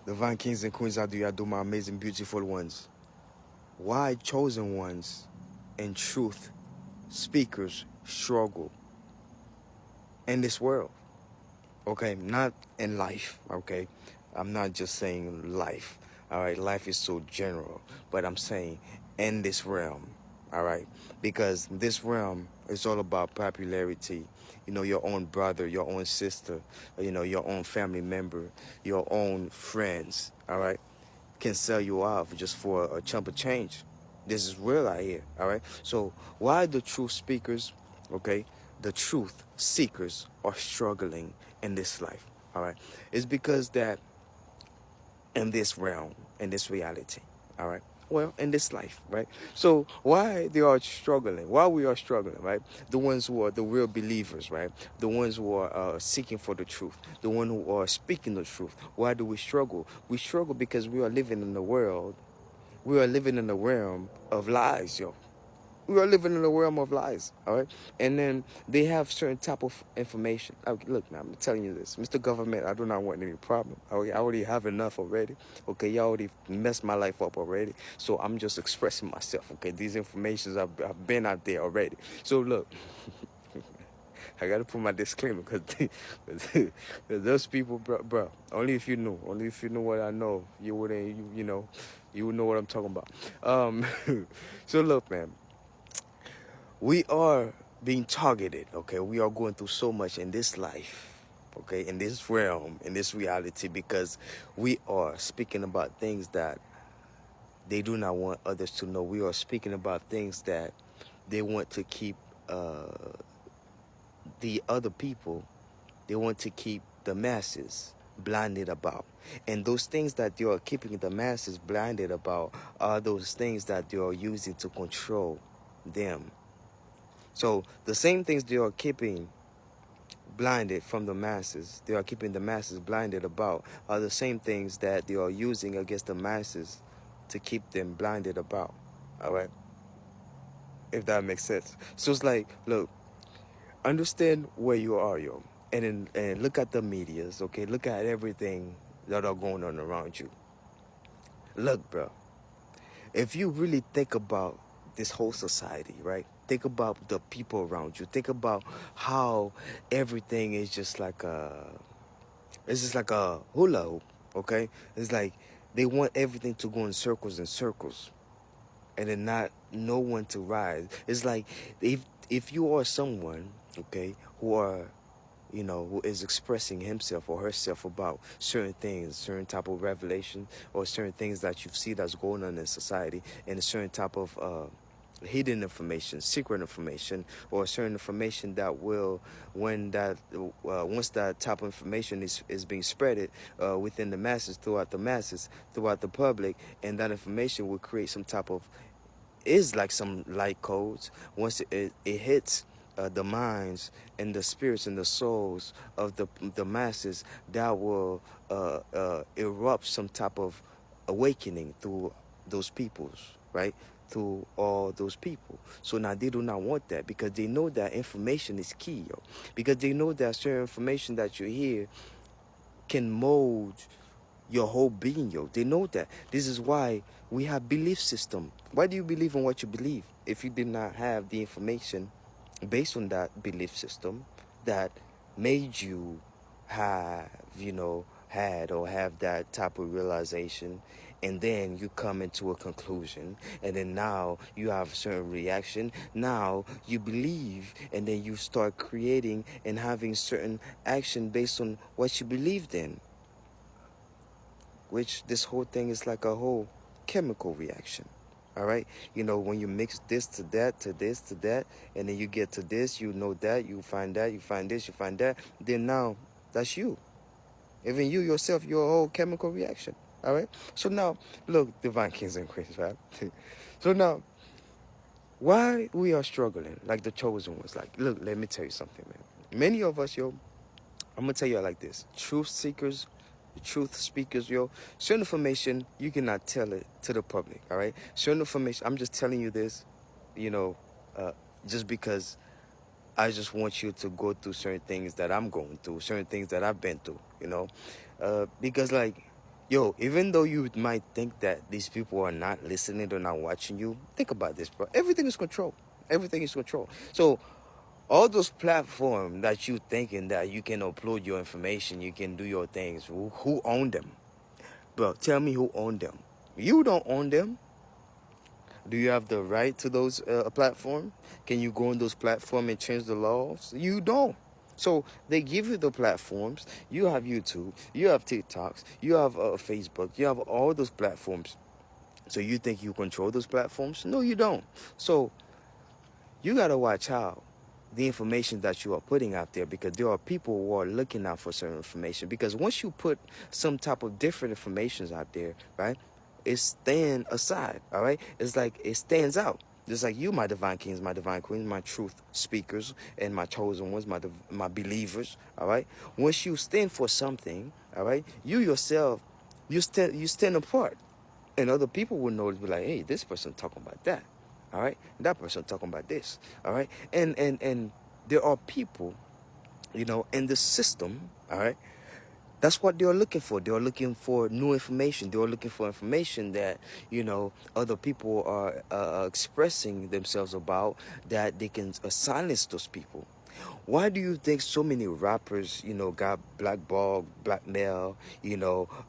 Divine kings and queens, how do you do, my amazing, beautiful ones? Why chosen ones and truth speakers struggle in this world? Okay, not in life, okay? I'm not just saying life, all right? Life is so general, but I'm saying in this realm, all right? Because this realm is all about popularity. You know, your own brother, your own sister, you know, your own family member, your own friends, all right, can sell you off just for a chunk of change. This is real out here, all right? So why the truth speakers, okay, the truth seekers are struggling in this life, all right? It's because that in this realm, in this reality, all right? Well, in this life, right? So why they are struggling? Why we are struggling, right? The ones who are the real believers, right? The ones who are seeking for the truth, the one who are speaking the truth. Why do we struggle? We struggle because we are living in the world. We are living in the realm of lies, yo. We are living in a realm of lies, all right? And then they have certain type of information. Okay, look, now, I'm telling you this. Mr. Government, I do not want any problem. I already have enough already. Okay, you already messed my life up already. So I'm just expressing myself, okay? These informations have been out there already. So look, I got to put my disclaimer because those people, bro, only if you knew what I know, you wouldn't, you know, you would know what I'm talking about. Um, so look, man. We are being targeted, okay? We are going through so much in this life, okay, in this realm, in this reality, because we are speaking about things that they do not want others to know. We are speaking about things that they want to keep uh, the other people, they want to keep the masses blinded about. And those things that they are keeping the masses blinded about are those things that they are using to control them. So the same things they are keeping blinded from the masses, they are keeping the masses blinded about, are the same things that they are using against the masses to keep them blinded about. All right, if that makes sense. So it's like, look, understand where you are, yo, and look at the medias, okay? Look at everything that are going on around you. Look, bro, if you really think about this whole society, right? Think about the people around you. Think about how everything is just like it's just like a hula hoop, okay? It's like they want everything to go in circles and circles, and then not no one to rise. It's like if you are someone, okay, who are who is expressing himself or herself about certain things, certain type of revelation, or certain things that you see that's going on in society, and a certain type of hidden information, secret information, or certain information that will, when that once that type of information is being spreaded within the masses, throughout the masses, throughout the public, and that information will create some type of is like some light codes. Once it hits the minds and the spirits and the souls of the masses, that will erupt some type of awakening through those peoples, right? Through all those people. So now they do not want that because they know that information is key, yo. Because they know that certain information that you hear can mold your whole being, yo. They know that. This is why we have belief system. Why do you believe in what you believe if you did not have the information based on that belief system that made you have, had or have that type of realization, and then you come into a conclusion, and then now you have a certain reaction, now you believe, and then you start creating and having certain action based on what you believed in, which this whole thing is like a whole chemical reaction. All right, when you mix this to that, to this to that, and then you get to this, you know that, you find that, you find this, you find that, then now that's you. Even you yourself, you're a whole chemical reaction. All right. So now, look, divine kings and queens, right? So now, why we are struggling, like the chosen ones? Like, look, let me tell you something, man. Many of us, yo, I'm gonna tell you like this: truth seekers, the truth speakers, yo. Certain information you cannot tell it to the public. All right, certain information. I'm just telling you this, you know, uh, just because I just want you to go through certain things that I'm going through, certain things that I've been through. Because like Yo, even though you might think that these people are not listening, they're not watching you, think about this, bro. Everything is control. Everything is control. So all those platforms that you thinking that you can upload your information, you can do your things, who own them? Bro, tell me who own them. You don't own them. Do you have the right to those platforms? Can you go on those platforms and change the laws? You don't. So they give you the platforms. You have YouTube, you have TikToks, you have Facebook, you have all those platforms. So you think you control those platforms? No, you don't. So you got to watch out the information that you are putting out there, because there are people who are looking out for certain information. Because once you put some type of different information out there, right, it stand aside, all right? It's like it stands out. Just like you, my divine kings, my divine queens, my truth speakers, and my chosen ones, my believers, all right? Once you stand for something, all right, you yourself, you stand apart. And other people will notice, be like, hey, this person talking about that. All right, that person talking about this. All right, and there are people, in the system. All right, that's what they're looking for. They're looking for new information. They're looking for information that other people are expressing themselves about, that they can silence those people. Why do you think so many rappers, got blackmailed,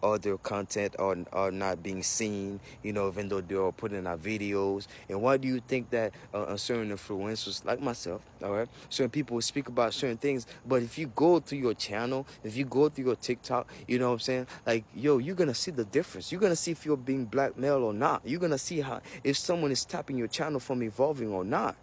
all their content are not being seen, even though they're putting out videos? And why do you think that certain influencers like myself, all right, certain people speak about certain things, but if you go through your channel, if you go through your TikTok, you know what I'm saying? Like, yo, you're going to see the difference. You're going to see if you're being blackmailed or not. You're going to see if someone is stopping your channel from evolving or not.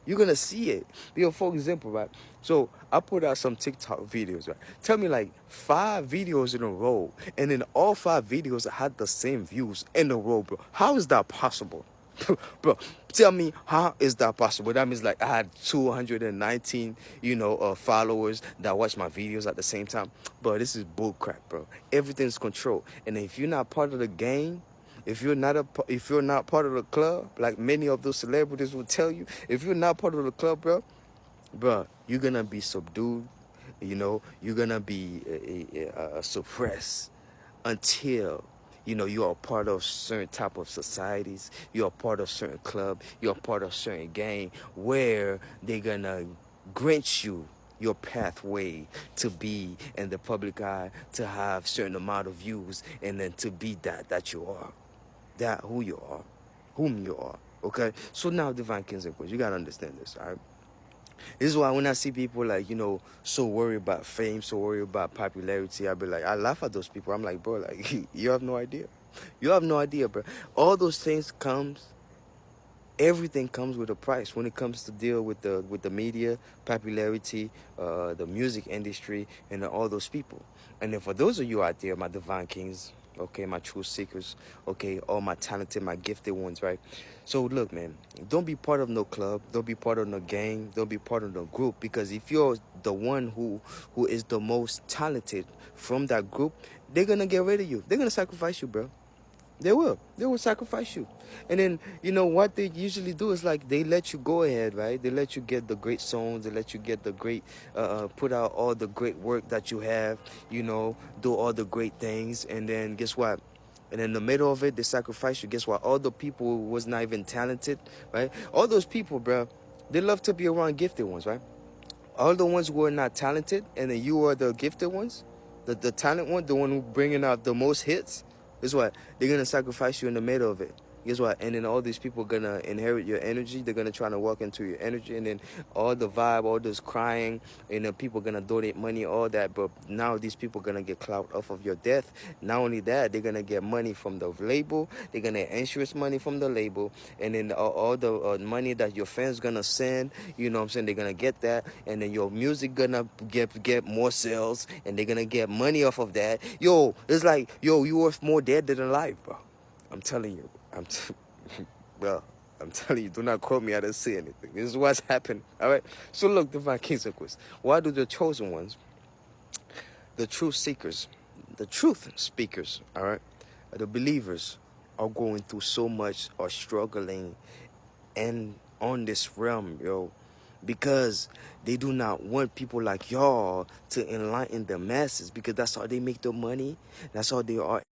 You're going to see it. For example, right? So I put out some TikTok videos, right? Tell me like 5 videos in a row. And in all 5 videos, I had the same views in a row, bro. How is that possible? Bro, tell me, how is that possible? That means like I had 219, followers that watch my videos at the same time. Bro, this is bull crap, bro. Everything's controlled. And if you're not part of the game, if you're not part of the club, like many of those celebrities will tell you, if you're not part of the club, bro, you're gonna be subdued. You're gonna be suppressed until you are part of certain type of societies. You're part of certain club. You're part of certain gang where they're gonna grant you your pathway to be in the public eye, to have certain amount of views, and then to be that you are. That who you are, whom you are. Okay? So now, divine kings and queens, you gotta understand this, all right? This is why when I see people like, so worried about fame, so worried about popularity, I be like, I laugh at those people. I'm like, bro, like, you have no idea. You have no idea, bro. All those things everything comes with a price when it comes to deal with the media, popularity, the music industry, and all those people. And then for those of you out there, my divine kings, okay, my true seekers, okay, all my talented, my gifted ones, right? So look, man, don't be part of no club, don't be part of no gang, don't be part of no group, because if you're the one who is the most talented from that group, they're gonna get rid of you. They're gonna sacrifice you, bro. They will. They will sacrifice you. And then, what they usually do is like they let you go ahead, right? They let you get the great songs. They let you get the great, put out all the great work that you have, do all the great things. And then guess what? And in the middle of it, they sacrifice you. Guess what? All the people who was not even talented, right? All those people, bro, they love to be around gifted ones, right? All the ones who are not talented, and then you are the gifted ones, the talent one, the one who bringing out the most hits. Guess what? They're going to sacrifice you in the middle of it. Guess what? And then all these people are going to inherit your energy. They're going to try to walk into your energy. And then all the vibe, all this crying, people are going to donate money, all that. But now these people are going to get clout off of your death. Not only that, they're going to get money from the label. They're going to get insurance money from the label. And then all the money that your fans going to send, you know what I'm saying? They're going to get that. And then your music going to get more sales. And they're going to get money off of that. Yo, it's like, you worth more dead than alive, bro. I'm telling you. Bro, I'm telling you, do not quote me. I didn't say anything. This is what's happened. All right. So look, divine kings and queens. Why do the chosen ones, the truth seekers, the truth speakers, all right, the believers, are going through so much, are struggling, and on this realm, because they do not want people like y'all to enlighten the masses, because that's how they make their money. That's how they are